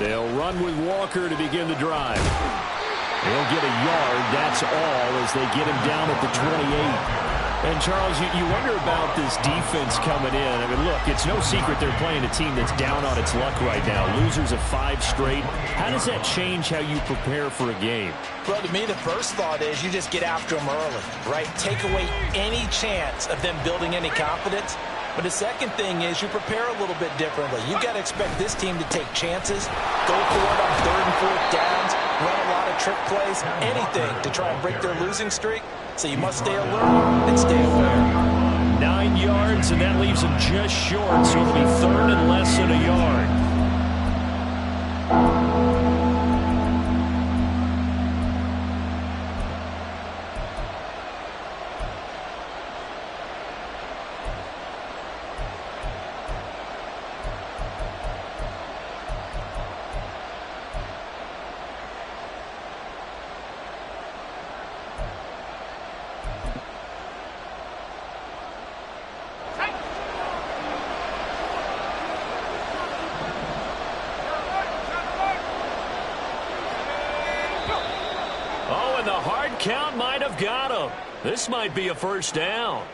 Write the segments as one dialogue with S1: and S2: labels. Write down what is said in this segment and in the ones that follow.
S1: They'll run with Walker to begin the drive. They'll get a yard, that's all, as they get him down at the 28. And, Charles, you wonder about this defense coming in. I mean, look, it's no secret they're playing a team that's down on its luck right now. Losers of 5 straight. How does that change how you prepare for a game?
S2: Well, to me, the first thought is you just get after them early, right? Take away any chance of them building any confidence. But the second thing is you prepare a little bit differently. You've got to expect this team to take chances, go for it on 3rd and 4th downs, run a lot of trick plays, anything to try and break their losing streak. So you must stay alert and stay aware.
S1: 9 yards, and that leaves them just short, so it'll be 3rd and less than a yard. And the hard count might have got him. This might be a first down.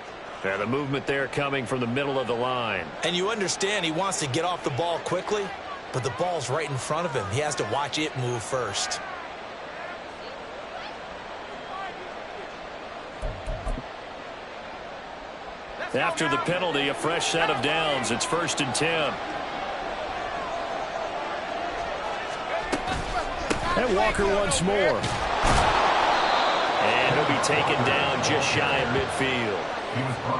S1: And the movement there coming from the middle of the line.
S2: And you understand he wants to get off the ball quickly, but the ball's right in front of him. He has to watch it move first.
S1: After the penalty, a fresh set of downs. It's 1st and 10. And Walker once more. And he'll be taken down just shy of midfield.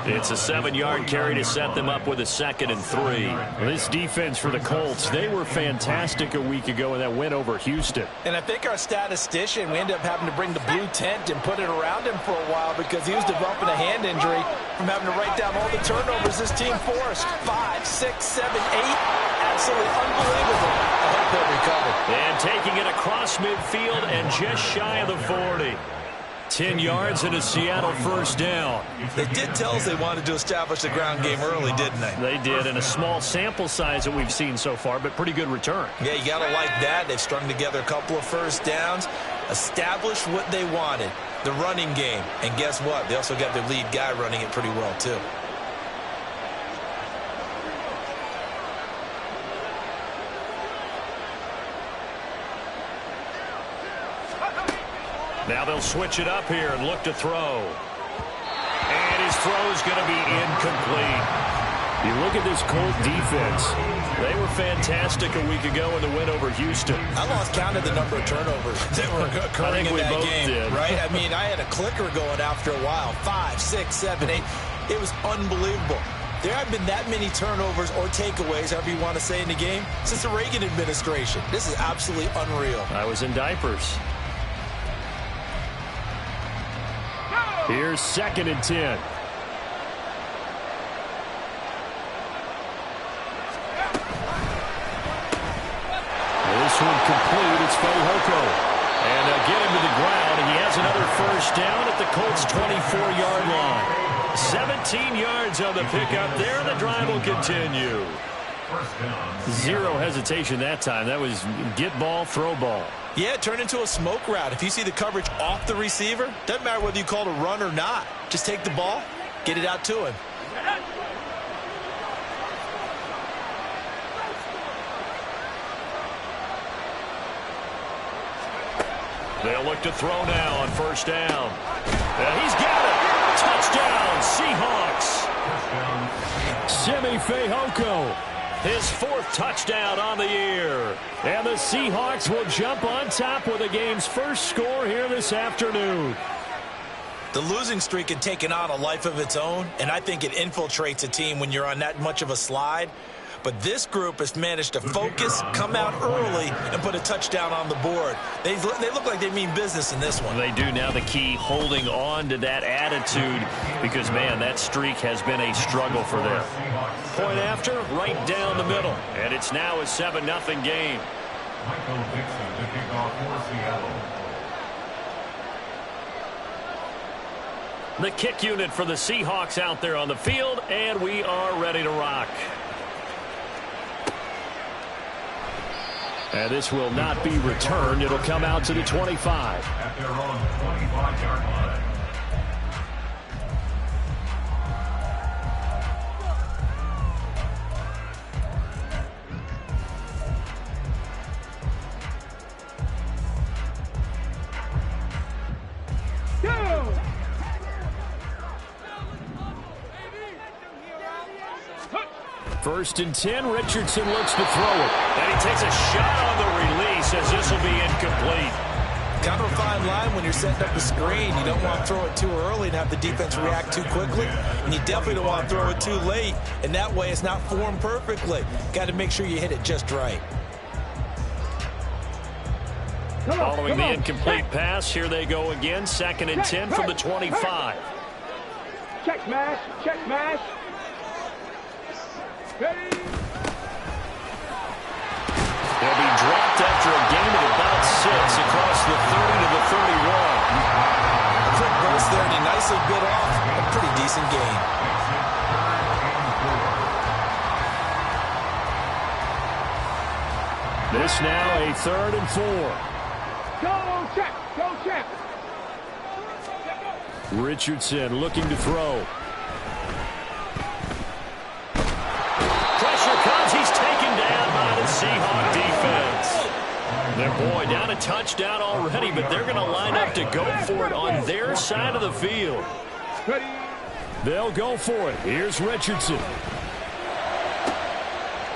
S1: It's a 7-yard carry to set them up with a 2nd and 3. This defense for the Colts, they were fantastic a week ago in that win over Houston.
S2: And I think our statistician, we ended up having to bring the blue tent and put it around him for a while because he was developing a hand injury from having to write down all the turnovers this team forced. 5, 6, 7, 8. Absolutely unbelievable. I hope he'll recover.
S1: And taking it across midfield and just shy of the 40. 10 yards and a Seattle first down.
S2: They did tell us they wanted to establish the ground game early, didn't they?
S1: They did, and a small sample size that we've seen so far, but pretty good return.
S2: Yeah, you got to like that. They've strung together a couple of first downs, established what they wanted, the running game. And guess what? They also got their lead guy running it pretty well, too.
S1: Now they'll switch it up here and look to throw. And his throw's going to be incomplete. You look at this Colt defense. They were fantastic a week ago in the win over Houston.
S2: I lost count of the number of turnovers that were occurring in that game, right? I mean, I had a clicker going after a while. 5, 6, 7, 8. It was unbelievable. There haven't been that many turnovers or takeaways, however you want to say, in the game since the Reagan administration. This is absolutely unreal.
S1: I was in diapers. Here's 2nd and 10. This one complete. It's Fehoko. And they'll get him to the ground, and he has another first down at the Colts' 24-yard line. 17 yards on the pickup there, and the drive will continue. Zero hesitation that time. That was get ball, throw ball.
S2: Yeah, it turned into a smoke route. If you see the coverage off the receiver, doesn't matter whether you call it a run or not. Just take the ball, get it out to him.
S1: They'll look to throw now on first down. And he's got it. Touchdown, Seahawks. Simi Fehoko. His 4th touchdown on the year. And the Seahawks will jump on top with the game's first score here this afternoon.
S2: The losing streak had taken on a life of its own, and I think it infiltrates a team when you're on that much of a slide. But this group has managed to focus, come out early, and put a touchdown on the board. They look like they mean business in this one.
S1: They do. Now the key, holding on to that attitude, because, man, that streak has been a struggle for them. Point after, right down the middle. And it's now a 7-0 game.
S3: Michael Dixon to kick off for Seattle.
S1: The kick unit for the Seahawks out there on the field, and we are ready to rock. And this will not be returned. It'll come out to the 25.
S3: At their own 25-yard line.
S1: First and 10, Richardson looks to throw it. And he takes a shot on the release as this will be incomplete.
S2: Kind of a fine line when you're setting up the screen. You don't want to throw it too early and have the defense react too quickly. And you definitely don't want to throw it too late. And that way it's not formed perfectly. Got to make sure you hit it just right.
S1: Following the incomplete pass, here they go again. 2nd and 10 from the 25.
S4: Check mash, check mash. Ready.
S1: They'll be dropped after a gain of about 6 across the 30 to the 31.
S2: A quick burst there, and he nicely bit off a pretty decent gain.
S1: This now a 3rd and 4.
S4: Go check, go check.
S1: Richardson looking to throw. He's taken down by the Seahawks defense. Their boy down a touchdown already, but they're going to line up to go for it on their side of the field. They'll go for it. Here's Richardson.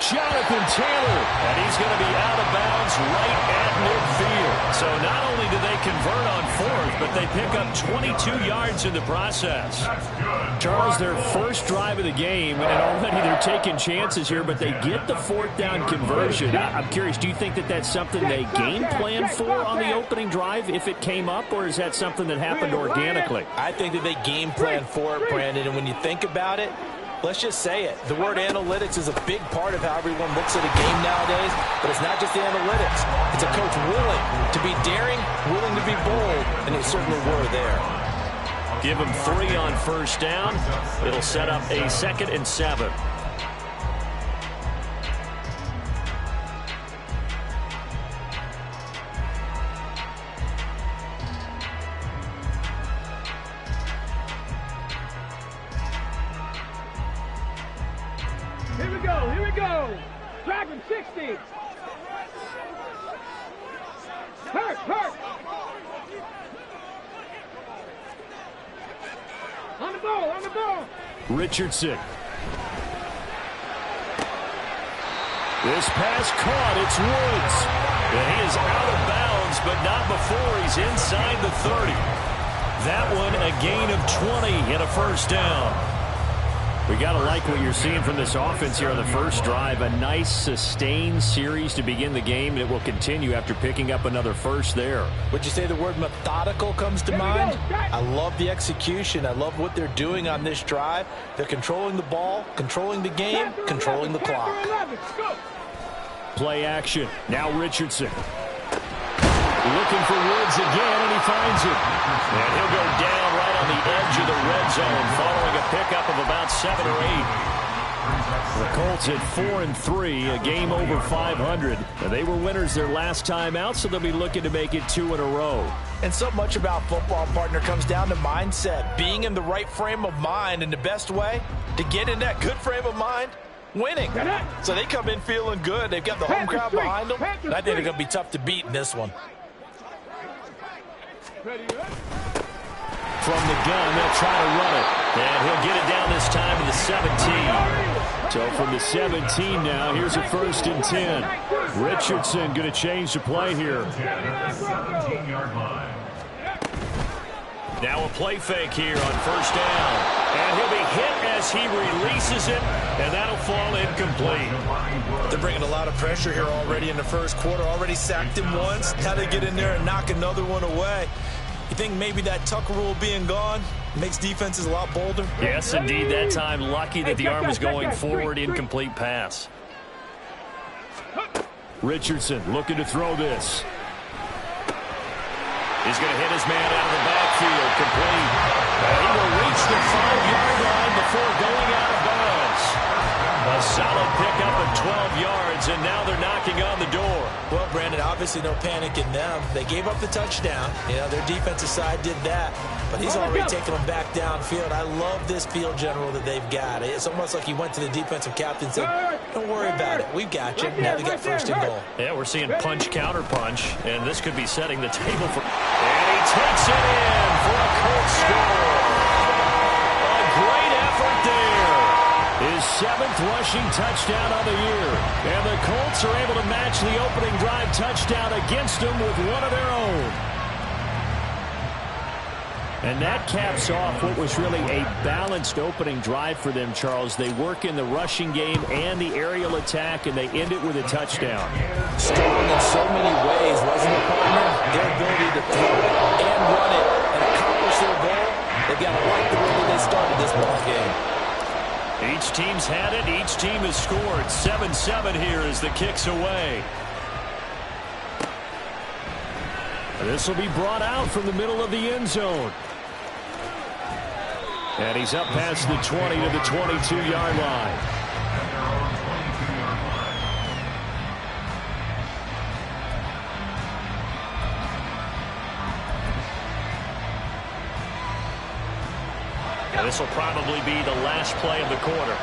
S1: Jonathan Taylor, and he's going to be out of bounds right at midfield. So not only do they convert on 4th, but they pick up 22 yards in the process. Charles, their first drive of the game, and already they're taking chances here, but they get the 4th down conversion. I'm curious, do you think that that's something they game plan for on the opening drive if it came up, or is that something that happened organically?
S2: I think that they game plan for it, Brandon, and when you think about it, let's just say it. The word analytics is a big part of how everyone looks at a game nowadays, but it's not just the analytics. It's a coach willing to be daring, willing to be bold, and they certainly were there.
S1: Give them 3 on 1st down. It'll set up a 2nd and 7.
S4: Here we go, here we go. Dragon 60. Hurt, hurt. On the ball, on the ball.
S1: Richardson. This pass caught. It's Woods. And he is out of bounds, but not before he's inside the 30. That one a gain of 20 and a 1st down. We got to like what you're seeing from this offense here on the first drive. A nice sustained series to begin the game, and it will continue after picking up another 1st there.
S2: Would you say the word methodical comes to mind? I love the execution. I love what they're doing on this drive. They're controlling the ball, controlling the game, controlling the clock.
S1: Play action. Now Richardson. Looking for Woods again, and he finds it. And he'll go down right on the edge of the red zone following a pickup of about 7 or 8. The Colts at 4-3, a game over 500. And they were winners their last time out, so they'll be looking to make it 2 in a row.
S2: And so much about football, partner, comes down to mindset. Being in the right frame of mind, and the best way to get in that good frame of mind, winning. So they come in feeling good. They've got the home crowd behind them. And I think they're going to be tough to beat in this one.
S1: From the gun, they'll try to run it. And he'll get it down this time to the 17. So from the 17 now, here's a 1st and 10. Richardson going to change the play here. Now a play fake here on 1st down. And he'll be hit as he releases it, and that'll fall incomplete.
S2: They're bringing a lot of pressure here already in the first quarter. Already sacked him once. How to get in there and knock another one away. You think maybe that Tucker rule being gone makes defenses a lot bolder?
S1: Yes, indeed. That time, lucky that the arm was going forward. Incomplete pass. Richardson looking to throw this. He's going to hit his man out of the backfield. Complete. And he will reach the 5-yard line before going out of bounds. A solid pickup of 12 yards, and now they're knocking on the door.
S2: Well, Brandon, obviously no panic in them. They gave up the touchdown. You know, their defensive side did that. But he's already taken them back downfield. I love this field general that they've got. It's almost like he went to the defensive captain and said, don't worry about it. We've got you. Now they got first and goal.
S1: Yeah, we're seeing punch, counter punch, and this could be setting the table for... And he takes it in for a Colts score. A great effort there. His 7th rushing touchdown on the year. And the Colts are able to match the opening drive touchdown against them with one of their own. And that caps off what was really a balanced opening drive for them, Charles. They work in the rushing game and the aerial attack, and they end it with a touchdown.
S2: Strong in so many ways, wasn't it, partner? Their ability to throw it and run it and accomplish their goal, they've got to like the way that they started this ball game.
S1: Each team's had it. Each team has scored. 7-7 here as the kick's away. This will be brought out from the middle of the end zone. And he's up past the 20 to the 22-yard line. And this will probably be the last play of the quarter.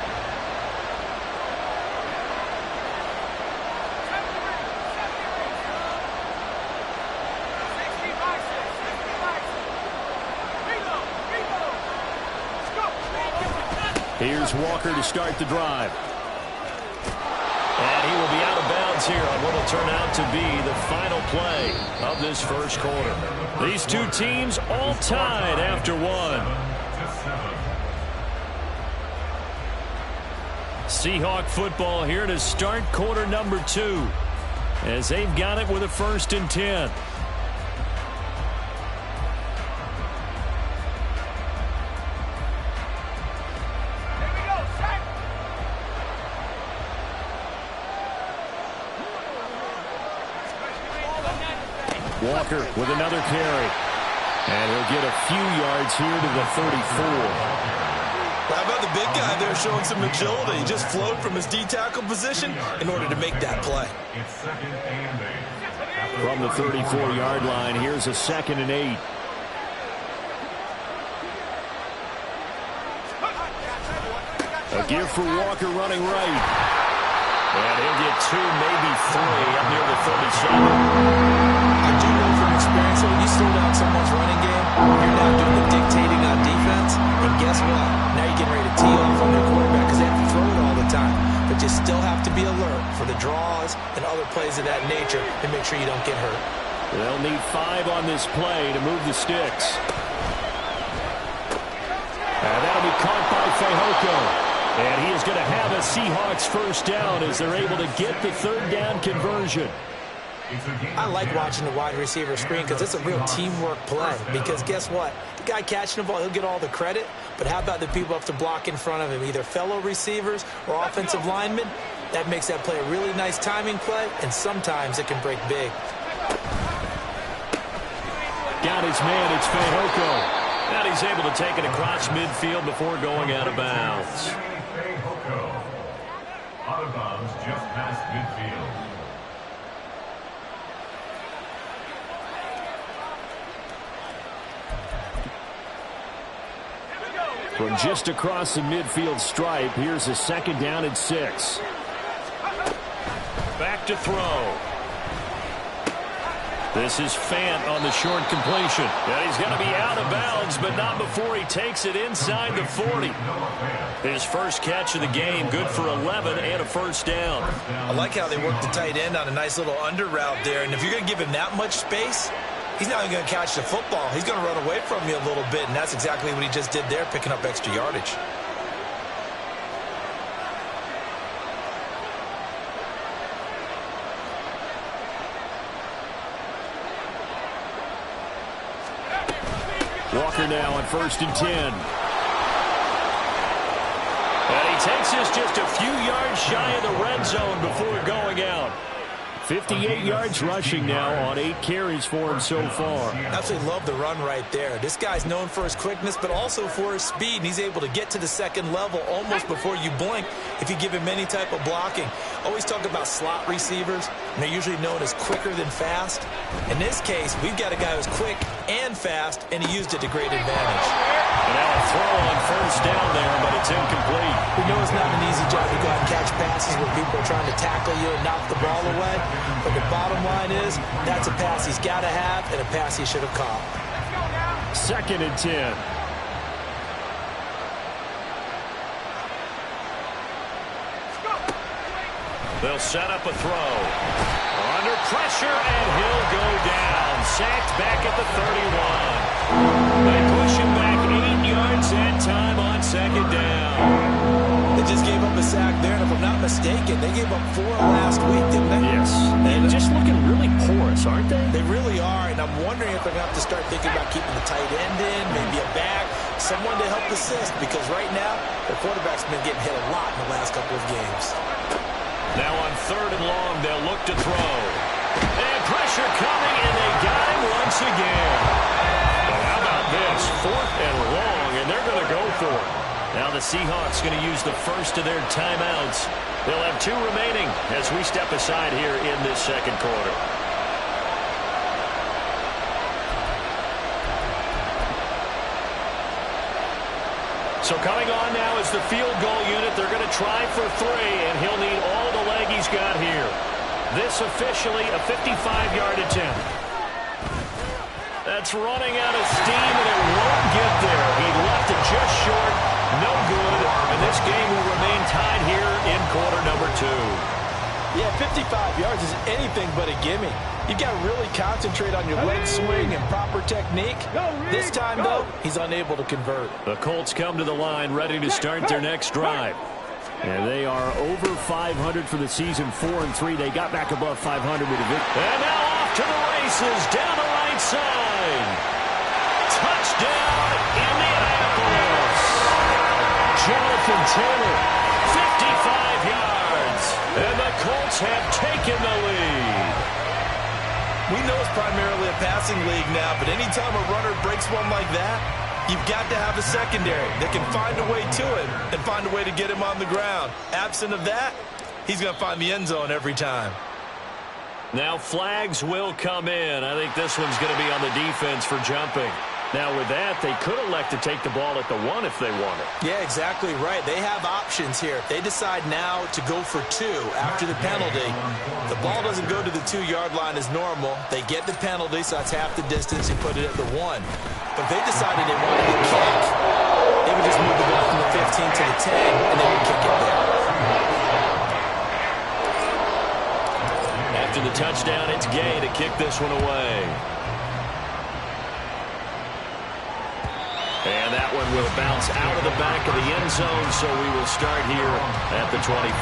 S1: Here's Walker to start the drive. And he will be out of bounds here on what will turn out to be the final play of this first quarter. These two teams all tied after one. Seahawk football here to start quarter number 2 as they've got it with a 1st and 10. Walker with another carry. And he'll get a few yards here to the 34.
S2: How about the big guy there showing some agility? He just flowed from his D-tackle position in order to make that play.
S1: From the 34-yard line, here's a 2nd and 8. A give for Walker running right. And he'll get 2, maybe 3 up near the 37.
S2: I do know from experience that when you slow down someone's running game, you're now doing the dictating on defense. And guess what? Now you're getting ready to tee off on their quarterback because they have to throw it all the time. But you still have to be alert for the draws and other plays of that nature to make sure you don't get hurt.
S1: They'll need 5 on this play to move the sticks. And that'll be caught by Fehoko. And he is going to have a Seahawks first down as they're able to get the 3rd down conversion.
S2: I like watching the wide receiver screen because it's a real teamwork play. Because guess what? The guy catching the ball, he'll get all the credit. But how about the people up to block in front of him, either fellow receivers or offensive linemen? That makes that play a really nice timing play, and sometimes it can break big.
S1: Got his man, it's Fehoko. And he's able to take it across midfield before going out of bounds.
S3: Out of bounds just past midfield.
S1: From just across the midfield stripe, here's a 2nd down and 6. Back to throw. This is Fant on the short completion. And he's going to be out of bounds, but not before he takes it inside the 40. His first catch of the game, good for 11 and a first down.
S2: I like how they work the tight end on a nice little under route there. And if you're going to give him that much space, he's not even going to catch the football. He's going to run away from you a little bit, and that's exactly what he just did there, picking up extra yardage.
S1: Walker now on 1st and 10. And he takes us just a few yards shy of the red zone before going out. 58 yards rushing now on 8 carries for him so far.
S2: Absolutely love the run right there. This guy's known for his quickness, but also for his speed. And he's able to get to the second level almost before you blink if you give him any type of blocking. Always talk about slot receivers, and they're usually known as quicker than fast. In this case, we've got a guy who's quick and fast, and he used it to great advantage.
S1: And now a throw on first down there, but it's incomplete.
S2: We know it's not an easy job to go out and catch passes when people are trying to tackle you and knock the ball away. But the bottom line is, that's a pass he's got to have and a pass he should have caught.
S1: 2nd and 10. They'll set up a throw. Under pressure, and he'll go down. Sacked back at the 31. They push him back 8 yards that time on 2nd down.
S2: They just gave up a sack there, and if I'm not mistaken, they gave up 4 last week, didn't they?
S1: Yes. And just looking really porous, aren't they?
S2: They really are, and I'm wondering if they're going to have to start thinking about keeping the tight end in, maybe a back, someone to help assist, because right now, their quarterback's been getting hit a lot in the last couple of games.
S1: Now on 3rd and long, they'll look to throw. And pressure coming, and they got him once again. But how about this? 4th and long, and they're going to go for it. Now the Seahawks going to use the first of their timeouts. They'll have 2 remaining as we step aside here in this 2nd quarter. So coming on now is the field goal unit. They're going to try for 3, and he'll need all the leg he's got here. This officially a 55-yard attempt. That's running out of steam, and it won't get there. He left it just short. No good. And this game will remain tied here in quarter number 2.
S2: Yeah, 55 yards is anything but a gimme. You've got to really concentrate on your leg swing and proper technique. This time, though, he's unable to convert.
S1: The Colts come to the line ready to start their next drive. And they are over 500 for the season, 4-3. They got back above 500 with a victory. And now off to the races, down the right side. Touchdown, Indianapolis. Jonathan Taylor, 55 yards. And the Colts have taken the lead.
S2: We know it's primarily a passing league now, but anytime a runner breaks one like that, you've got to have a secondary that can find a way to him and find a way to get him on the ground. Absent of that, he's going to find the end zone every time.
S1: Now flags will come in. I think this one's going to be on the defense for jumping. Now with that, they could elect to take the ball at the 1 if they want it.
S2: Yeah, exactly right. They have options here. If they decide now to go for 2 after the penalty, the ball doesn't go to the 2-yard line as normal. They get the penalty, so that's half the distance, and put it at the 1. But if they decided they wanted to kick, they would just move the ball from the 15 to the 10, and they would kick it there.
S1: After the touchdown, it's Gay to kick this one away. And that one will bounce out of the back of the end zone, so we will start here at the 25.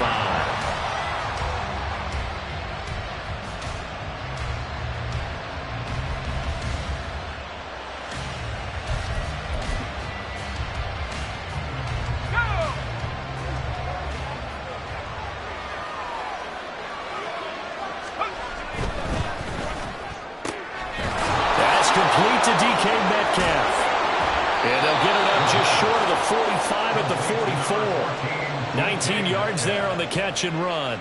S1: That's complete to DK Metcalf. And they'll get it up just short of the 45 at the 44. 19 yards there on the catch and run.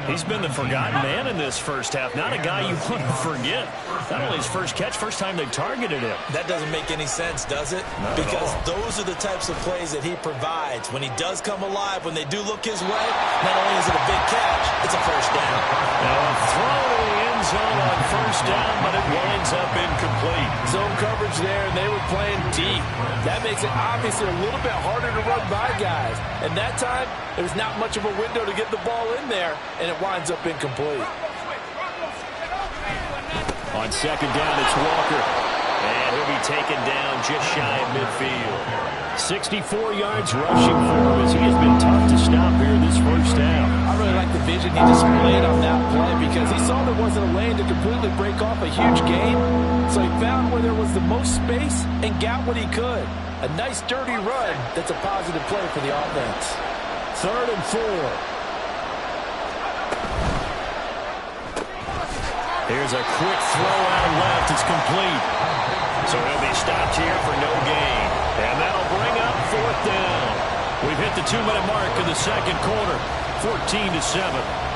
S1: He's been the forgotten man in this first half. Not a guy you want to forget. Not only his first catch, first time they targeted him.
S2: That doesn't make any sense, does it? Because those are the types of plays that he provides. When he does come alive, when they do look his way, not only is it a big catch, it's a first down.
S1: Now a throw to the end zone on first down, but it winds up incomplete.
S5: Zone coverage there, and they were playing deep. That makes it obviously a little bit harder to run by guys. And that time, there was not much of a window to get the ball in there, and it winds up incomplete.
S1: On second down, it's Walker. And he'll be taken down just shy of midfield. 64 yards rushing for him as he has been tough to stop here this first half.
S5: I really like the vision he displayed on that play because he saw there wasn't a lane to completely break off a huge gain. So he found where there was the most space and got what he could. A nice dirty run that's a positive play for the offense.
S1: 3rd and 4. Here's a quick throw out left. It's complete. So he'll be stopped here for no gain. And that'll bring up 4th down. We've hit the 2-minute mark in the second quarter. 14-7.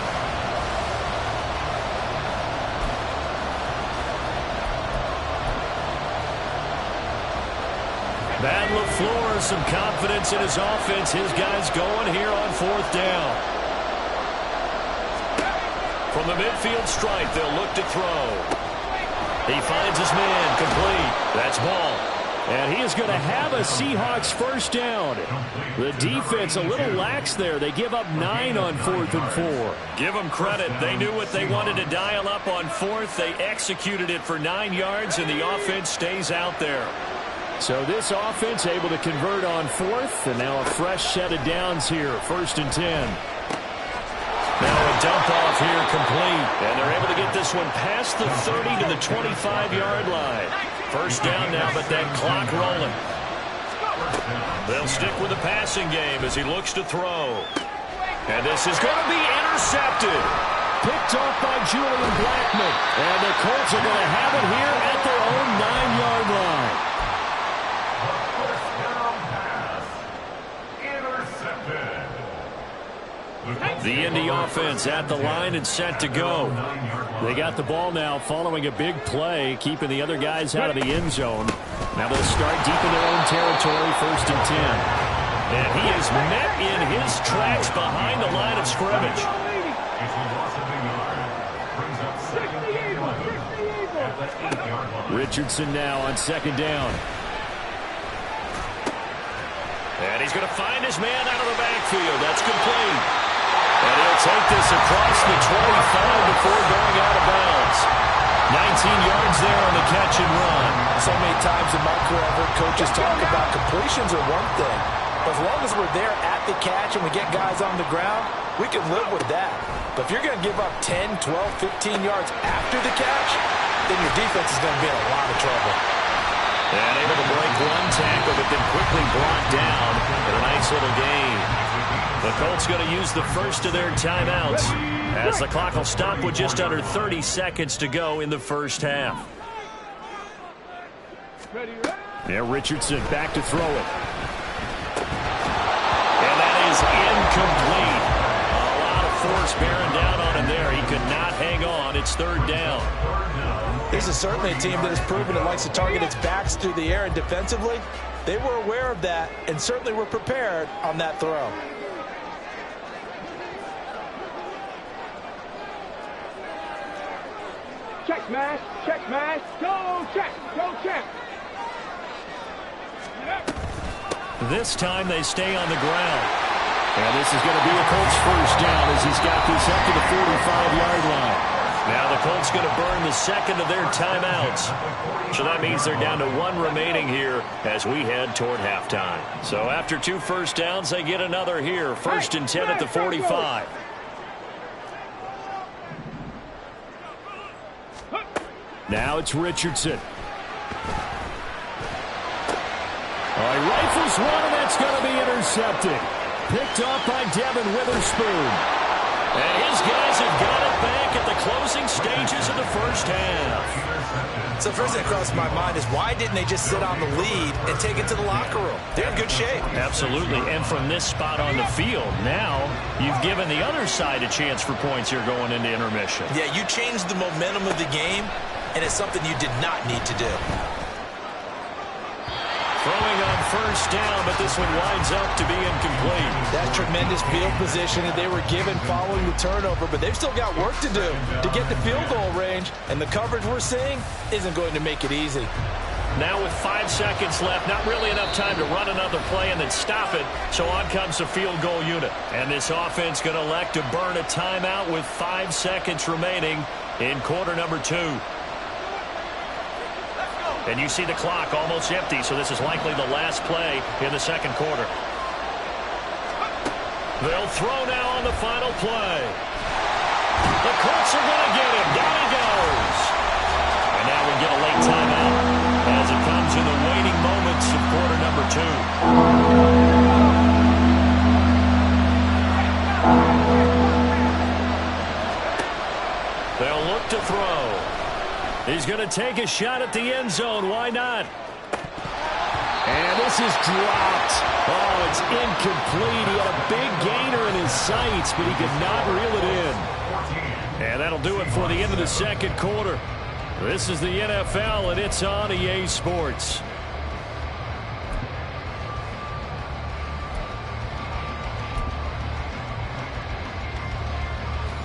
S1: Bad LaFleur, some confidence in his offense. His guys going here on 4th down. From the midfield stripe, they'll look to throw. He finds his man, complete. That's ball. And he is going to have a Seahawks 1st down. The defense a little lax there. They give up 9 on 4th and 4. Give them credit. They knew what they wanted to dial up on 4th. They executed it for 9 yards, and the offense stays out there. So this offense able to convert on 4th, and now a fresh set of downs here, 1st and 10. Now a dump off here complete, and they're able to get this one past the 30 to the 25-yard line. 1st down now, but that clock rolling. They'll stick with the passing game as he looks to throw. And this is going to be intercepted. Picked off by Julian Blackman. And the Colts are going to have it here at their own 9-yard line. The Indy offense at the line and set to go. They got the ball now following a big play, keeping the other guys out of the end zone. Now they'll start deep in their own territory, 1st and 10. And he is met in his tracks behind the line of scrimmage. Richardson now on 2nd down. And he's going to find his man out of the backfield. That's complete. And he'll take this across the 25 before going out of bounds. 19 yards there on the catch and run.
S5: So many times in my career, I've heard coaches talk about completions are one thing. But as long as we're there at the catch and we get guys on the ground, we can live with that. But if you're going to give up 10, 12, 15 yards after the catch, then your defense is going to be in a lot of trouble.
S1: And able to break one tackle, but then quickly brought down at a nice little gain. The Colts going to use the first of their timeouts as the clock will stop with just under 30 seconds to go in the 1st half. Yeah, Richardson back to throw it. And that is incomplete. A lot of force bearing down on him there. He could not hang on. It's 3rd down.
S5: This is certainly a team that has proven it likes to target its backs through the air, and defensively, they were aware of that and certainly were prepared on that throw.
S4: Check, smash, go, check.
S1: This time they stay on the ground. And this is going to be a Colts 1st down as he's got this up to the 45-yard line. Now the Colts going to burn the second of their timeouts. So that means they're down to 1 remaining here as we head toward halftime. So after 2 first downs, they get another here. 1st and 10 at the 45. Now it's Richardson. He rifles one, and that's going to be intercepted. Picked off by Devin Witherspoon. And his guys have got it back at the closing stages of the 1st half.
S2: So the first thing that crossed my mind is why didn't they just sit on the lead and take it to the locker room? They're in good shape.
S1: Absolutely. And from this spot on the field, now you've given the other side a chance for points here going into intermission.
S2: Yeah, you changed the momentum of the game, and it's something you did not need to do.
S1: Throwing on 1st down, but this one winds up to be incomplete.
S5: That's tremendous field position that they were given following the turnover, but they've still got work to do to get the field goal range, and the coverage we're seeing isn't going to make it easy.
S1: Now with 5 seconds left, not really enough time to run another play and then stop it, so on comes the field goal unit. And this offense going to elect to burn a timeout with 5 seconds remaining in quarter number 2. And you see the clock almost empty, so this is likely the last play in the second quarter. They'll throw now on the final play. The Colts are going to get him. Down he goes. And now we get a late timeout as it comes in the waning moments of quarter number 2. They'll look up to throw. He's going to take a shot at the end zone. Why not? And this is dropped. Oh, it's incomplete. He had a big gainer in his sights, but he could not reel it in. And that'll do it for the end of the second quarter. This is the NFL, and it's on EA Sports.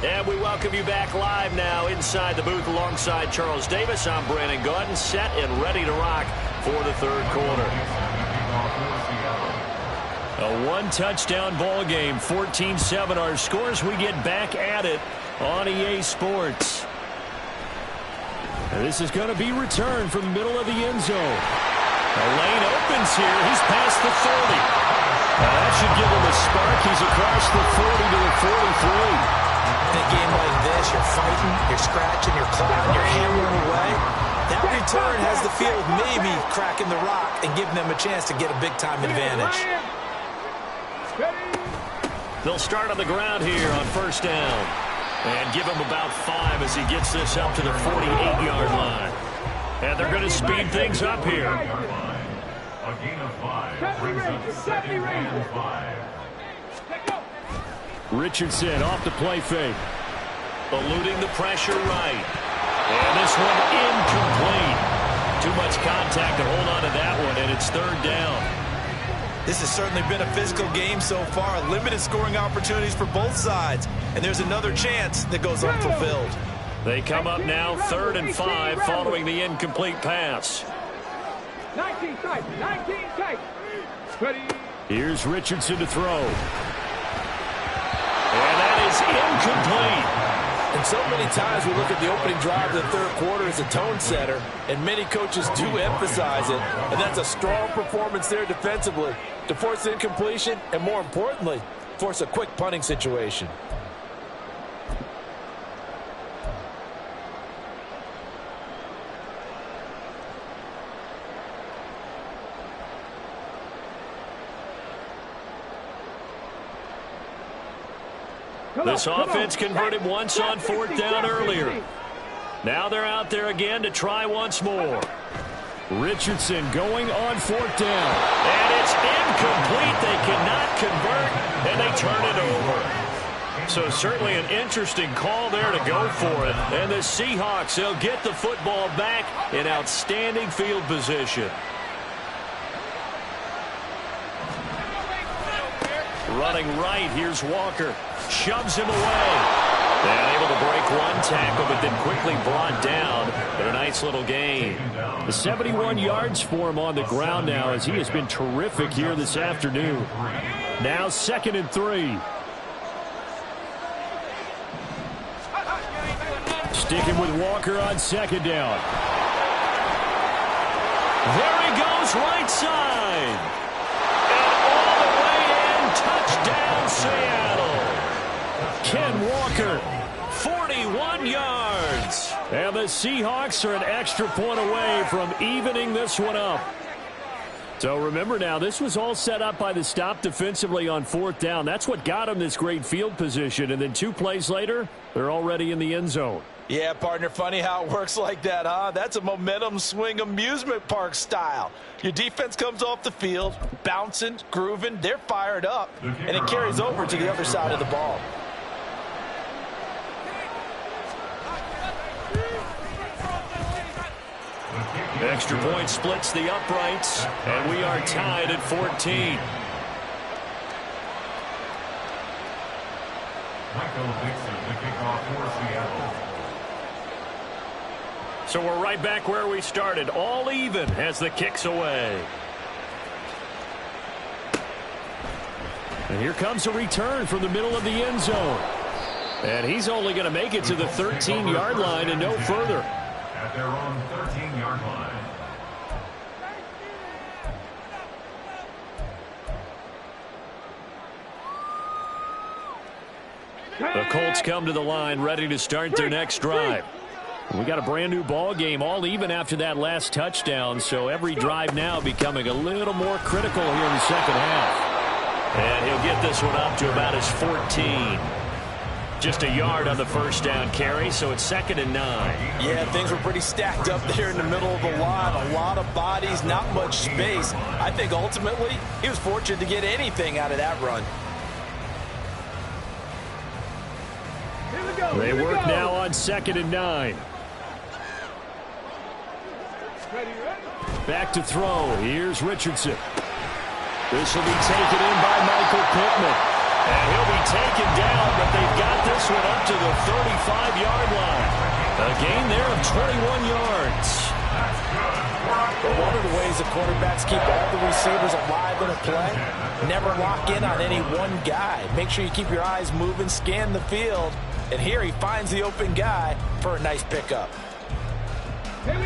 S1: And we welcome you back live now inside the booth alongside Charles Davis. I'm Brandon Gaudin, set and ready to rock for the third quarter. A one-touchdown ball game, 14-7 our scores. We get back at it on EA Sports. And this is going to be returned from the middle of the end zone. A lane opens here. He's past the 30. That should give him a spark. He's across the 40 to the 43.
S2: In a game like this, you're fighting, you're scratching, you're clawing, you're hammering away. That return has the field maybe cracking the rock and giving them a chance to get a big-time advantage.
S1: They'll start on the ground here on first down. And give him about 5 as he gets this up to the 48-yard line. And they're going to speed things up here.
S3: A gain of 5 brings up second and 5.
S1: Richardson off the play fake. Eluding the pressure right. And this one incomplete. Too much contact to hold on to that one, and it's third down.
S2: This has certainly been a physical game so far. Limited scoring opportunities for both sides. And there's another chance that goes unfulfilled.
S1: They come up now 3rd and 5 following the incomplete pass.
S4: 19 tight, 19 tight. Ready.
S1: Here's Richardson to throw. And that is incomplete.
S5: And so many times we look at the opening drive of the third quarter as a tone setter, and many coaches do emphasize it, and that's a strong performance there defensively to force incompletion and, more importantly, force a quick punting situation.
S1: This offense converted once on 4th down earlier. Now they're out there again to try once more. Richardson going on 4th down. And it's incomplete. They cannot convert, and they turn it over. So certainly an interesting call there to go for it. And the Seahawks, they'll get the football back in outstanding field position. Running right, here's Walker. Shoves him away. And able to break one tackle, but then quickly brought down. But a nice little gain. The 71 yards for him on the ground now, as he has been terrific here this afternoon. Now 2nd and 3. Sticking with Walker on 2nd down. There he goes, right side. And all the way in, touchdown Seattle. Ken Walker, 41 yards. And the Seahawks are an extra point away from evening this one up. So remember now, this was all set up by the stop defensively on 4th down. That's what got them this great field position. And then 2 plays later, they're already in the end zone.
S2: Yeah, partner, funny how it works like that, huh? That's a momentum swing amusement park style. Your defense comes off the field, bouncing, grooving, they're fired up, and it carries over to the other side of the ball.
S1: Extra point splits the uprights, and we are tied at 14.
S3: Michael Dixon, the kickoff for Seattle.
S1: So we're right back where we started, all even as the kick's away. And here comes a return from the middle of the end zone. And he's only going to make it to the 13-yard line and no further.
S3: At their own 13-yard line.
S1: The Colts come to the line ready to start their next drive. We got a brand new ball game, all even after that last touchdown, so every drive now becoming a little more critical here in the second half. And he'll get this one up to about his 14. Just a yard on the first down carry, so it's 2nd and 9.
S5: Yeah, things were pretty stacked up there in the middle of the line. A lot of bodies, not much space. I think ultimately he was fortunate to get anything out of that run.
S1: They work now on 2nd and 9. Back to throw. Here's Richardson. This will be taken in by Michael Pittman. And he'll be taken down, but they've got this one up to the 35-yard line. A gain there of 21 yards.
S5: But one of the ways the quarterbacks keep all the receivers alive in a play, never lock in on any one guy. Make sure you keep your eyes moving, scan the field. And here he finds the open guy for a nice pickup.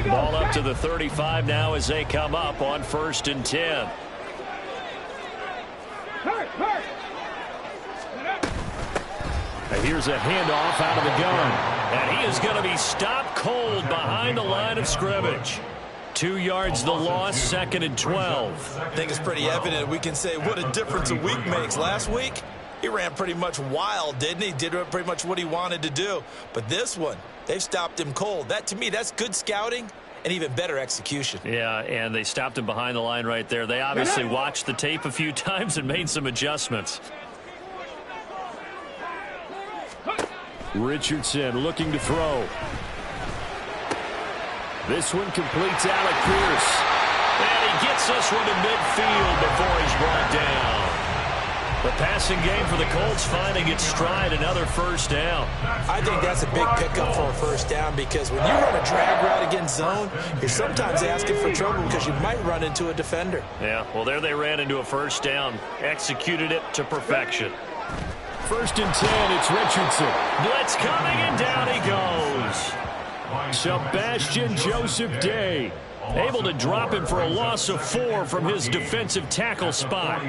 S1: Ball up to the 35 now as they come up on 1st and 10. And here's a handoff out of the gun. And he is going to be stopped cold behind the line of scrimmage. 2 yards the loss, 2nd and 12.
S5: I think it's pretty evident. We can say what a difference a week makes. Last week, he ran pretty much wild, didn't he? Did pretty much what he wanted to do. But this one, they've stopped him cold. That, to me, that's good scouting and even better execution.
S1: Yeah, and they stopped him behind the line right there. They obviously watched the tape a few times and made some adjustments. Richardson looking to throw. This one completes Alec Pierce. And he gets this one to midfield before he's brought down. The passing game for the Colts finding its stride, another first down.
S5: I think that's a big pickup for a first down because when you run a drag route against zone, you're sometimes asking for trouble because you might run into a defender.
S1: Yeah, well, there they ran into a first down. Executed it to perfection. 1st and 10, it's Richardson. Blitz coming, and down he goes. Sebastian Joseph Day able to drop him for a loss of 4 from his defensive tackle spot.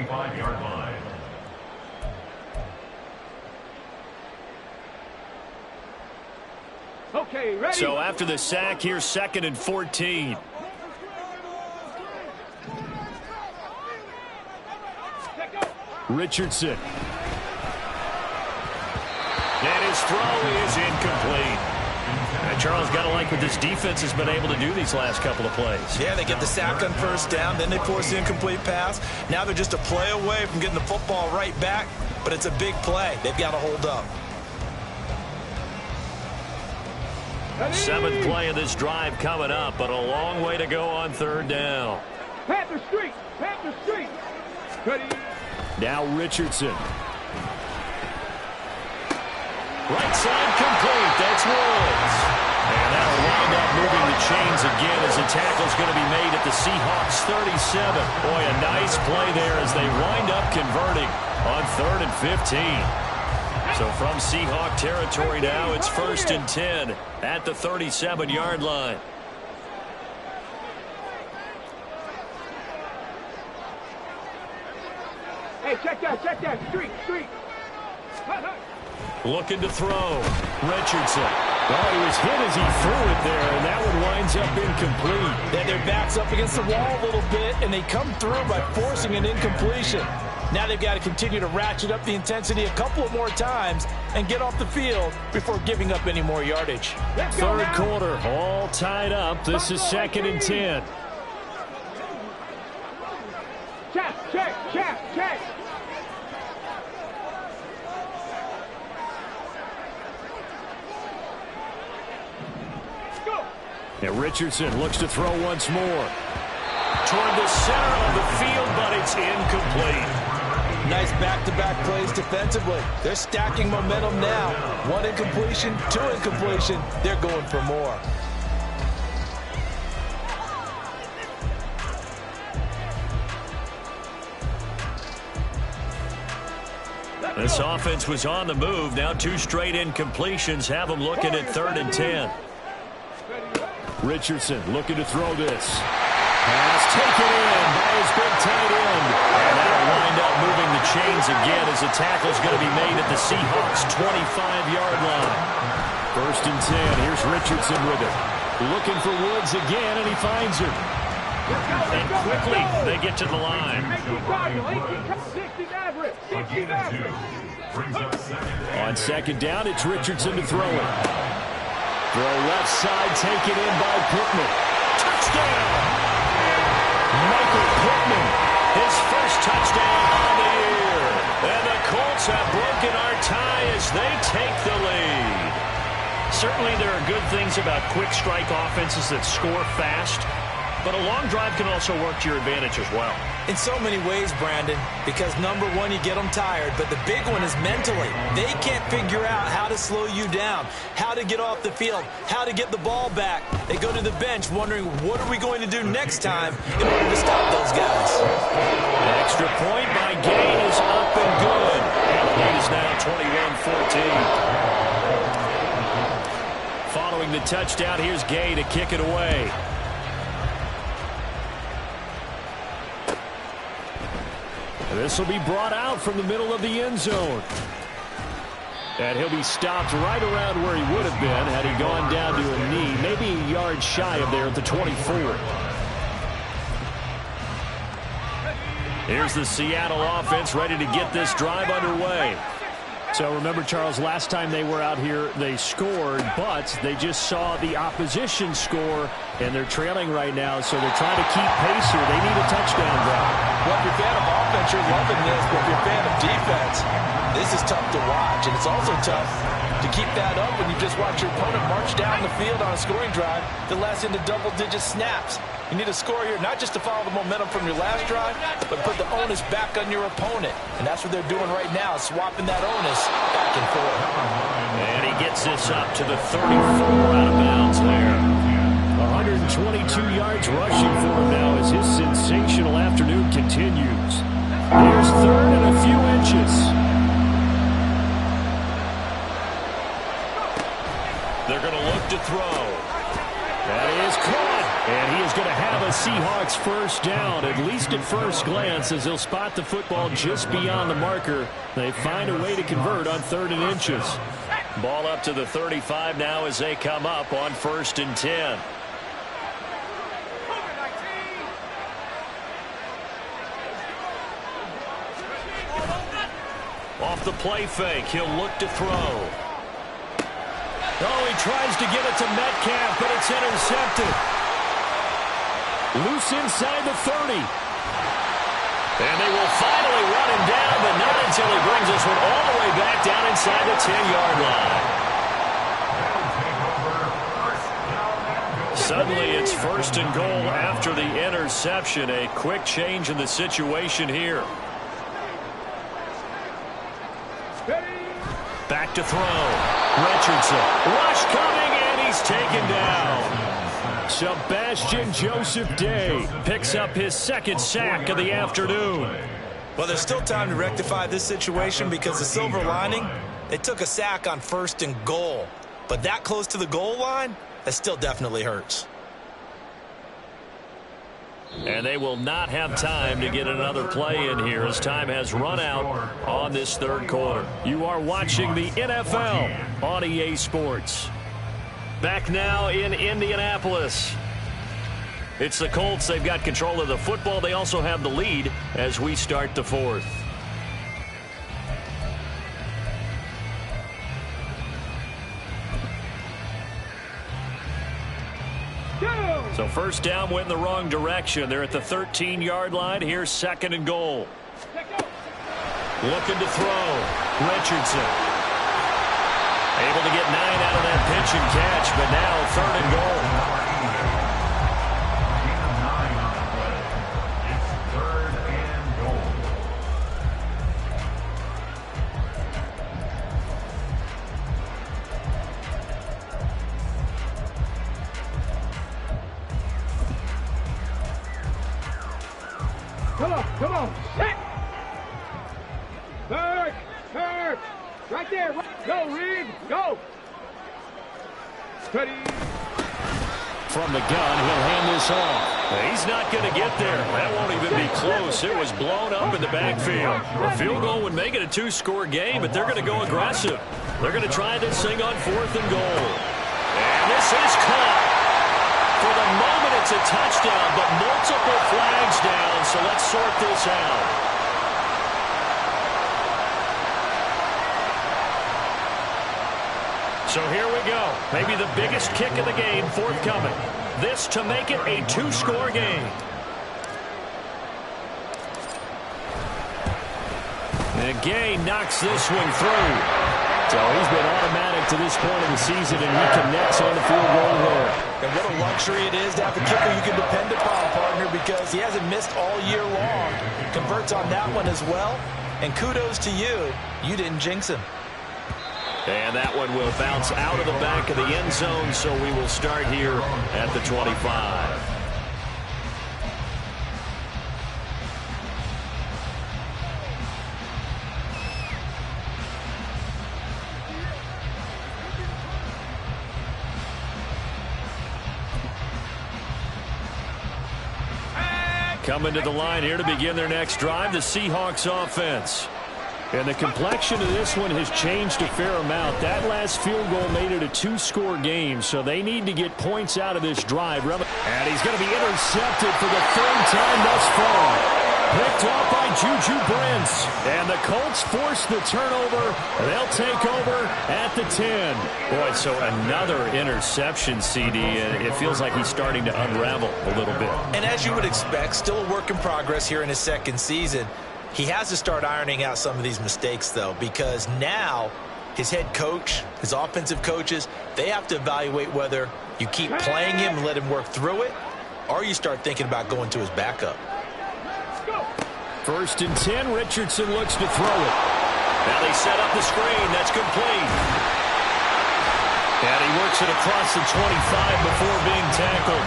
S4: Okay, ready.
S1: So after the sack, here's 2nd and 14. Richardson. And his throw is incomplete. And Charles, got to like what this defense has been able to do these last couple of plays.
S5: Yeah, they get the sack on first down, then they force the incomplete pass. Now they're just a play away from getting the football right back, but it's a big play. They've got to hold up.
S1: 7th play of this drive coming up, but a long way to go on 3rd down.
S4: Panther Street. Panther Street. Ready.
S1: Now Richardson. Right side complete. That's Woods. And that'll wind up moving the chains again as the tackle's going to be made at the Seahawks 37. Boy, a nice play there as they wind up converting on 3rd and 15. So from Seahawk territory now, it's 1st and 10 at the 37-yard line.
S4: Hey, check that. Street.
S1: Looking to throw. Richardson. Oh, he was hit as he threw it there, and that one winds up incomplete.
S5: Then their back's up against the wall a little bit, and they come through by forcing an incompletion. Now they've got to continue to ratchet up the intensity a couple of more times and get off the field before giving up any more yardage.
S1: 3rd quarter, all tied up. This is 2nd and 10.
S4: Check.
S1: And Richardson looks to throw once more. Toward the center of the field, but it's incomplete.
S5: Nice back-to-back plays defensively. They're stacking momentum now. 1 incompletion, 2 incompletion. They're going for more.
S1: This offense was on the move. Now 2 straight incompletions have them looking at 3rd and 10. Richardson looking to throw this. Pass taken in by his big tight end. And that'll wind up moving the chains again as the tackle's going to be made at the Seahawks 25-yard line. 1st and 10. Here's Richardson with it. Looking for Woods again, and he finds him. And quickly they get to the line.
S4: 60 average.
S3: brings up second and
S1: On second down, it's Richardson to throw it. Throw left side, taken in by Pittman. Touchdown! Michael Pittman, his first touchdown on the year. And the Colts have broken our tie as they take the lead.
S6: Certainly there are good things about quick strike offenses that score fast, but a long drive can also work to your advantage as well.
S2: In so many ways, Brandon, because number one, you get them tired, but the big one is mentally. They can't figure out how to slow you down, how to get off the field, how to get the ball back. They go to the bench wondering, what are we going to do next time in order to stop those guys?
S1: An extra point by Gay is up and good. And the lead is now 21-14. Following the touchdown, here's Gay to kick it away. This will be brought out from the middle of the end zone. And he'll be stopped right around where he would have been had he gone down to a knee, maybe a yard shy of there at the 24. Here's the Seattle offense ready to get this drive underway.
S6: So remember, Charles, last time they were out here, they scored, but they just saw the opposition score, and they're trailing right now, so they're trying to keep pace here. They need a touchdown drive.
S2: Well, if you're a fan of offense, you're loving this, but if you're a fan of defense, this is tough to watch, and it's also tough to keep that up when you just watch your opponent march down the field on a scoring drive that lasts into double-digit snaps. You need a score here, not just to follow the momentum from your last drive, but put the onus back on your opponent. And that's what they're doing right now, swapping that onus back and forth.
S1: And he gets this up to the 34 out of bounds there.
S6: 122 yards rushing for him now as his sensational afternoon continues. Here's third and a few inches.
S1: They're going to look to throw. That is caught. And he is going to have a Seahawks first down, at least at first glance, as he'll spot the football just beyond the marker. They find a way to convert on 3rd and inches. Ball up to the 35 now as they come up on 1st and 10. Off the play fake, he'll look to throw. Oh, he tries to get it to Metcalf, but it's intercepted. Loose inside the 30. And they will finally run him down, but not until he brings this one all the way back down inside the 10-yard line. Suddenly it's 1st and goal after the interception. A quick change in the situation here. Back to throw. Richardson. Rush coming, and he's taken down. Sebastian Joseph Day picks up his 2nd sack of the afternoon.
S2: Well, there's still time to rectify this situation because the silver lining, they took a sack on 1st and goal. But that close to the goal line, that still definitely hurts.
S1: And they will not have time to get another play in here as time has run out on this 3rd quarter. You are watching the NFL on EA Sports. Back now in Indianapolis. It's the Colts. They've got control of the football. They also have the lead as we start the 4th. So first down went in the wrong direction. They're at the 13-yard line. Here's 2nd and goal. Looking to throw. Richardson. Able to get 9 out of that pitch and catch, but now 3rd and goal.
S4: Come on, hit! Third, right there, go, Reed, go! Steady!
S1: From the gun, he'll hand this off. He's not going to get there. That won't even be close. It was blown up in the backfield. A field goal would make it a 2-score game, but they're going to go aggressive. They're going to try this thing on 4th and goal. And this is caught. For the moment, it's a touchdown, but multiple flags down, so let's sort this out.
S6: So here we go. Maybe the biggest kick of the game forthcoming. This to make it a two-score game. And Gay knocks this one through. So he's been automatic to this point of the season, and he connects on the field goal there.
S2: And what a luxury it is to have a kicker you can depend upon, partner, because he hasn't missed all year long. Converts on that one as well. And kudos to you. You didn't jinx him.
S6: And that one will bounce out of the back of the end zone, so we will start here at the 25. Coming to the line here to begin their next drive, the Seahawks offense. And the complexion of this one has changed a fair amount. That last field goal made it a two-score game, so they need to get points out of this drive. And he's going to be intercepted for the third time thus far. Picked off by Juju Brents. And the Colts force the turnover. They'll take over at the 10. Boy, so another interception, CD, and it feels like he's starting to unravel a little bit.
S2: And as you would expect, still a work in progress here in his second season. He has to start ironing out some of these mistakes, though, because now his head coach, his offensive coaches, they have to evaluate whether you keep playing him and let him work through it, or you start thinking about going to his backup.
S6: First and 10, Richardson looks to throw it. Now they set up the screen. That's complete. And he works it across the 25 before being tackled.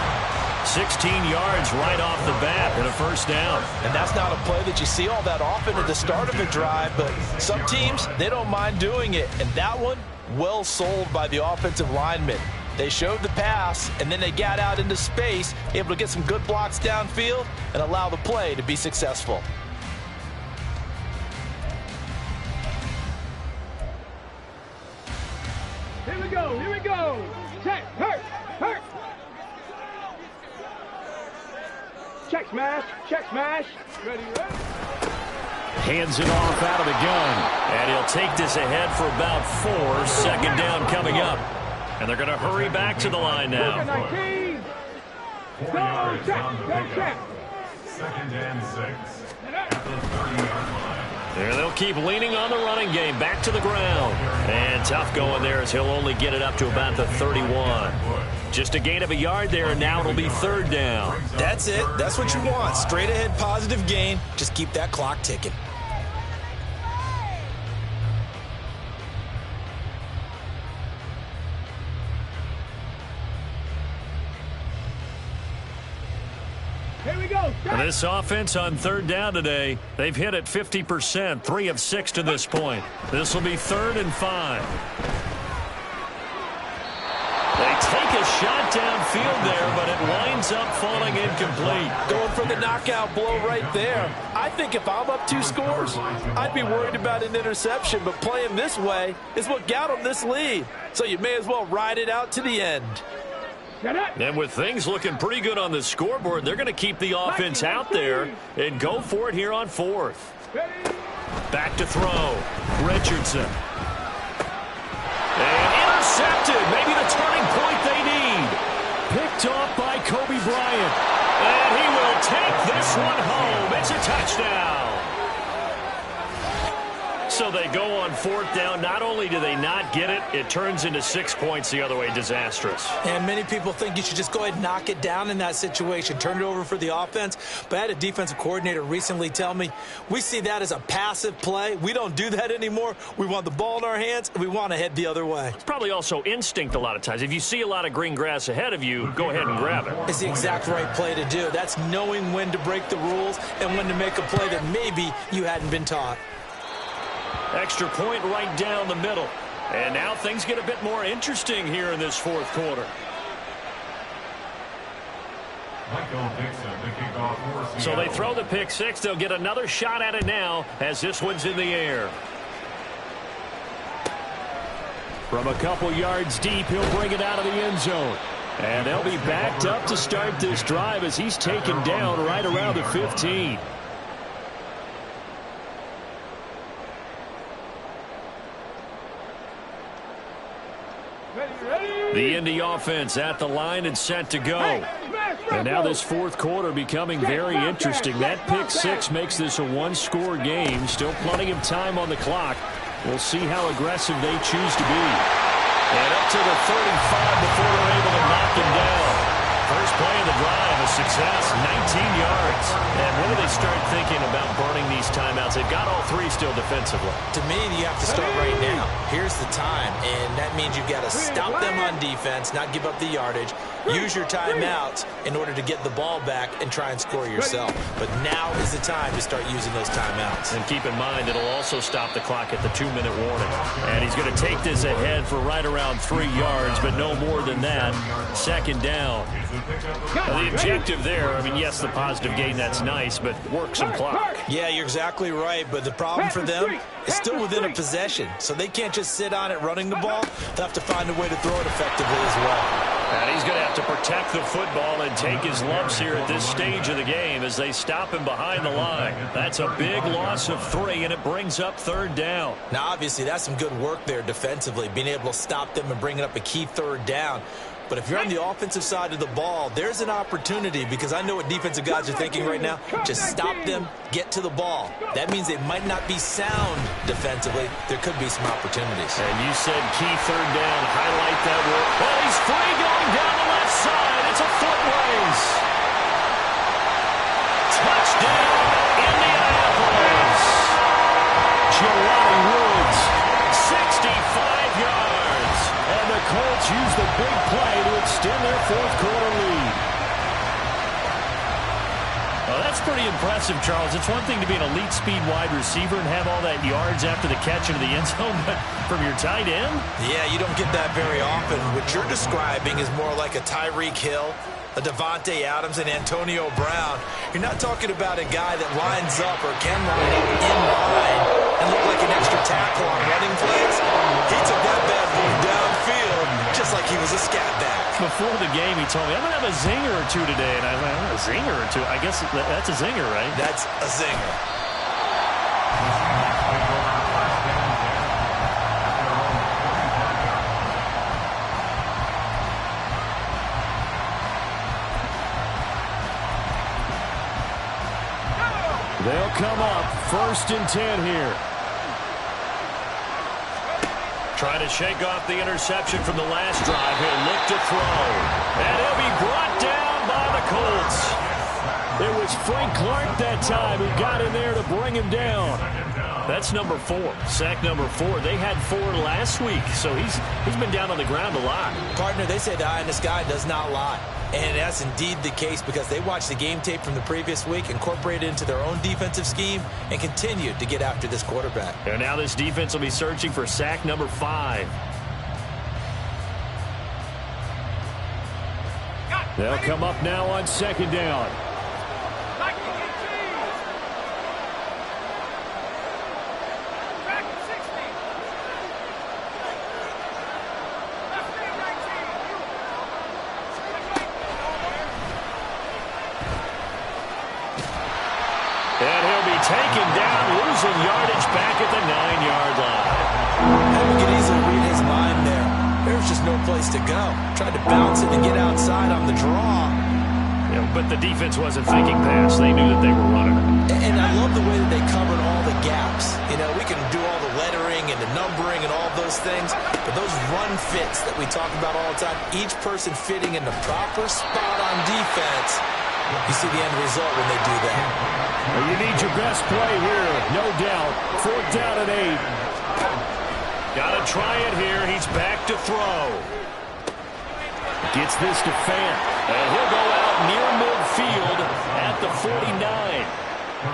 S6: 16 yards right off the bat and a first down.
S2: And that's not a play that you see all that often at the start of a drive, but some teams, they don't mind doing it. And that one, well sold by the offensive lineman. They showed the pass, and then they got out into space, able to get some good blocks downfield and allow the play to be successful.
S4: Here we go, here we go. Check, hurt. Check smash. Ready.
S6: Hands it off out of the gun. And he'll take this ahead for about 4. Second down coming up. And they're going to hurry back to the line now.
S4: 19.
S3: Go check. Second and 6. At the 30-yard line.
S6: There they'll keep leaning on the running game. Back to the ground. And tough going there as he'll only get it up to about the 31. Just a gain of a yard there, and now it'll be third down.
S2: That's it. That's what you want. Straight ahead positive gain. Just keep that clock ticking.
S4: Here we go.
S6: And this offense on third down today, they've hit it 50%, 3 of 6 to this point. This will be 3rd and 5. They take a shot downfield there, but it winds up falling incomplete.
S5: Going for the knockout blow right there. I think if I'm up 2 scores, I'd be worried about an interception, but playing this way is what got them this lead. So you may as well ride it out to the end.
S6: And with things looking pretty good on the scoreboard, they're going to keep the offense out there and go for it here on 4th. Back to throw. Richardson. And intercepted. Maybe the turning point they need. Picked off by Kobe Bryant. And he will take this one home. It's a touchdown. So they go on 4th down. Not only do they not get it, it turns into 6 points the other way. Disastrous.
S2: And many people think you should just go ahead and knock it down in that situation. Turn it over for the offense. But I had a defensive coordinator recently tell me, we see that as a passive play. We don't do that anymore. We want the ball in our hands, and we want to head the other way.
S6: It's probably also instinct a lot of times. If you see a lot of green grass ahead of you, go ahead and grab it.
S2: It's the exact right play to do. That's knowing when to break the rules and when to make a play that maybe you hadn't been taught.
S6: Extra point right down the middle. And now things get a bit more interesting here in this 4th quarter. So they throw the pick 6. They'll get another shot at it now as this one's in the air. From a couple yards deep, he'll bring it out of the end zone. And they'll be backed up to start this drive as he's taken down right around the 15. The Indy offense at the line and set to go. And now this fourth quarter becoming very interesting. That pick six makes this a one-score game. Still plenty of time on the clock. We'll see how aggressive they choose to be.
S1: And up to the 35 before they're able to knock him down. First play of the drive, a success, 19 yards. And when do they start thinking about burning these timeouts? They've got all three still defensively.
S2: To me, you have to start right now. Here's the time, and that means you've got to stop them on defense, not give up the yardage. Use your timeouts in order to get the ball back and try and score yourself. But now is the time to start using those timeouts.
S6: And keep in mind, it'll also stop the clock at the 2-minute warning. And he's going to take this ahead for right around 3 yards, but no more than that. Second down. Now, the objective there, I mean, yes, the positive gain, that's nice, but work some clock.
S2: Yeah, you're exactly right, but the problem for them is still within a possession, so they can't just sit on it running the ball. They'll have to find a way to throw it effectively as well.
S6: And he's going to have to protect the football and take his lumps here at this stage of the game as they stop him behind the line. That's a big loss of 3, and it brings up third down.
S2: Now, obviously, that's some good work there defensively, being able to stop them and bringing up a key third down. But if you're on the offensive side of the ball, there's an opportunity, because I know what defensive guys are thinking right now. Just stop them, get to the ball. That means they might not be sound defensively. There could be some opportunities.
S6: And you said key third down. Highlight that work. Oh, he's free going down the left side. It's a foot race. Touchdown, Indianapolis. Jelani Woods, 65 yards. And the Colts use the big play to extend their fourth quarter lead. Well, that's pretty impressive, Charles. It's one thing to be an elite speed wide receiver and have all that yards after the catch into the end zone, but from your tight end?
S2: Yeah, you don't get that very often. What you're describing is more like a Tyreek Hill, a Devontae Adams, and Antonio Brown. You're not talking about a guy that lines up or can line up in line and look like an extra tackle on running plays. He took that bad boy downfield just like he was a scat back.
S6: Before the game, he told me, I'm going to have a zinger or two today. And I was like, a zinger or two? I guess that's a zinger, right?
S2: That's a zinger.
S6: They'll come up 1st and 10 here. Trying to shake off the interception from the last drive. He'll look to throw. And he'll be brought down by the Colts. It was Frank Clark that time who got in there to bring him down. That's number 4. Sack number 4. They had 4 last week, so he's been down on the ground a lot.
S2: Partner, they say the eye in the sky does not lie. And that's indeed the case, because they watched the game tape from the previous week, incorporated it into their own defensive scheme, and continued to get after this quarterback.
S6: And now this defense will be searching for sack number 5. They'll come up now on 2nd down. Taken down, losing yardage back at the 9-yard line.
S2: And we can easily read his mind there. There was just no place to go. Tried to bounce it and get outside on the draw.
S6: Yeah, but the defense wasn't thinking pass. They knew that they were running.
S2: And I love the way that they covered all the gaps. You know, we can do all the lettering and the numbering and all those things, but those run fits that we talk about all the time, each person fitting in the proper spot on defense, you see the end result when they do that.
S6: Well, you need your best play here, no doubt. 4th down and 8. Got to try it here. He's back to throw. Gets this to Fant. And he'll go out near midfield at the 49.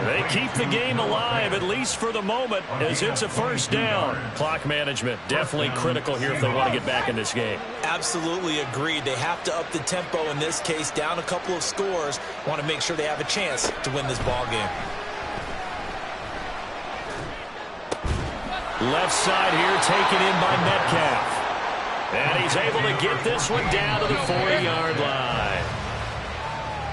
S6: They keep the game alive, at least for the moment, as it's a 1st down. Clock management, definitely critical here if they want to get back in this game.
S2: Absolutely agreed. They have to up the tempo in this case, down a couple of scores. Want to make sure they have a chance to win this ball game.
S6: Left side here taken in by Metcalf. And he's able to get this one down to the 40-yard line.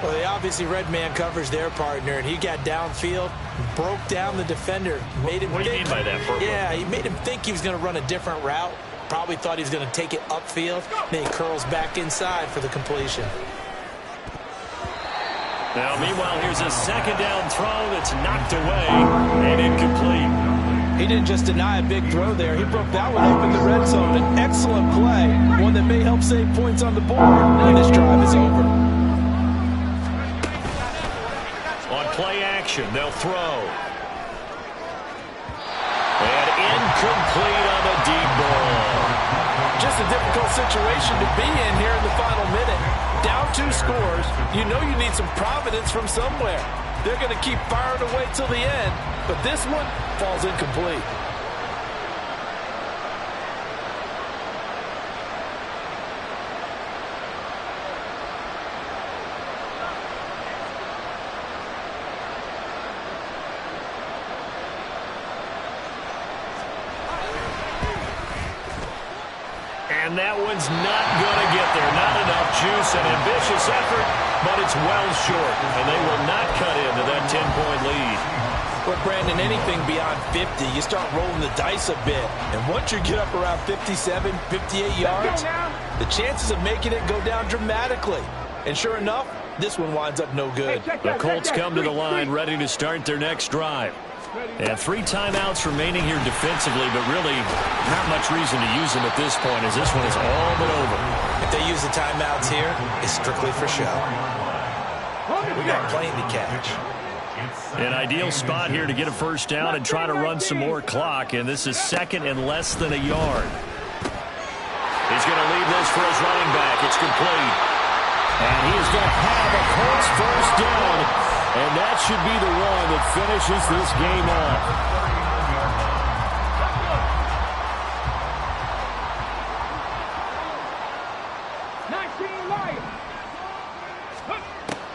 S2: Well, they obviously red man coverage their partner, and he got downfield, broke down the defender, made him
S6: What do you mean by that, Purple?
S2: Yeah, he made him think he was going to run a different route, Probably thought he was going to take it upfield. Then he curls back inside for the completion.
S1: Now, meanwhile, here's a second down throw that's knocked away and incomplete.
S5: He didn't just deny a big throw there. He broke that one up in the red zone. An excellent play, one that may help save points on the board. And this drive is over.
S1: On play action, they'll throw. And incomplete on the deep ball.
S5: Just a difficult situation to be in here in the final minute. Down 2 scores, you know you need some providence from somewhere. They're going to keep firing away till the end, but this one falls incomplete.
S1: And that one's not going to get there. Not enough juice, an ambitious effort, but it's well short. And they will not cut into that 10-point lead.
S5: But, Brandon, anything beyond 50, you start rolling the dice a bit. And once you get up around 57, 58 yards, the chances of making it go down dramatically. And sure enough, this one winds up no good.
S1: The Colts come to the line ready to start their next drive. They have 3 timeouts remaining here defensively, but really not much reason to use them at this point as this one is all but over.
S2: If they use the timeouts here, it's strictly for show. We got plenty to catch.
S1: An ideal spot here to get a first down and try to run some more clock, and this is second and less than a yard. He's going to leave this for his running back. It's complete. And he is going to have a Colts first down. And that should be the one that finishes this game off.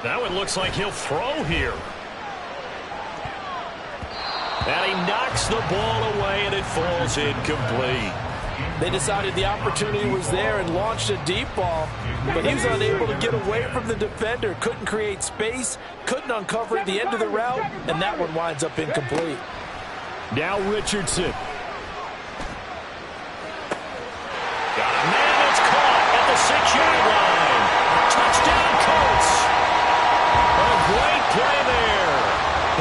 S1: That one looks like he'll throw here. And he knocks the ball away, and it falls incomplete.
S5: They decided the opportunity was there and launched a deep ball, but he was unable to get away from the defender, couldn't create space, couldn't uncover at the end of the route, and that one winds up incomplete.
S1: Now Richardson. Got a man that's caught at the 6-yard line. Touchdown, Colts. A great play there.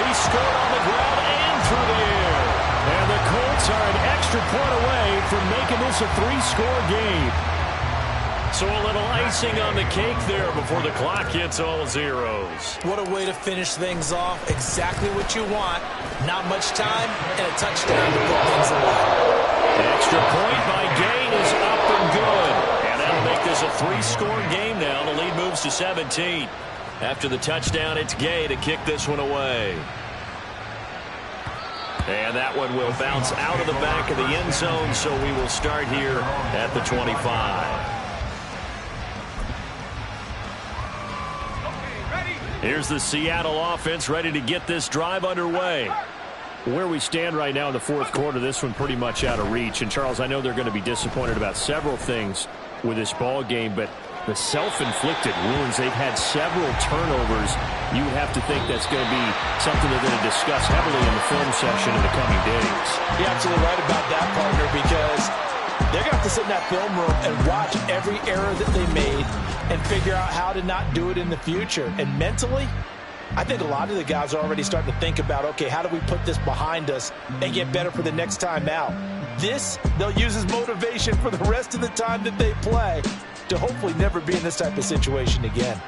S1: He scored on the ground and through the air. And the Colts are an extra point away from making this a 3-score game. So a little icing on the cake there before the clock hits all zeros.
S2: What a way to finish things off. Exactly what you want. Not much time and a touchdown to put things away.
S1: An extra point by Gain is up and good. And that'll make this a 3-score game now. The lead moves to 17. After the touchdown, it's Gay to kick this one away. And that one will bounce out of the back of the end zone, so we will start here at the 25. Here's the Seattle offense ready to get this drive underway. Where we stand right now in the 4th quarter, this one pretty much out of reach. And, Charles, I know they're going to be disappointed about several things with this ball game, but the self-inflicted wounds, they've had several turnovers. You would have to think that's going to be something they're going to discuss heavily in the film session in the coming days.
S5: You're absolutely right about that, partner, because they're going to have to sit in that film room and watch every error that they made and figure out how to not do it in the future. And mentally, I think a lot of the guys are already starting to think about, okay, how do we put this behind us and get better for the next time out? This, they'll use as motivation for the rest of the time that they play to hopefully never be in this type of situation again.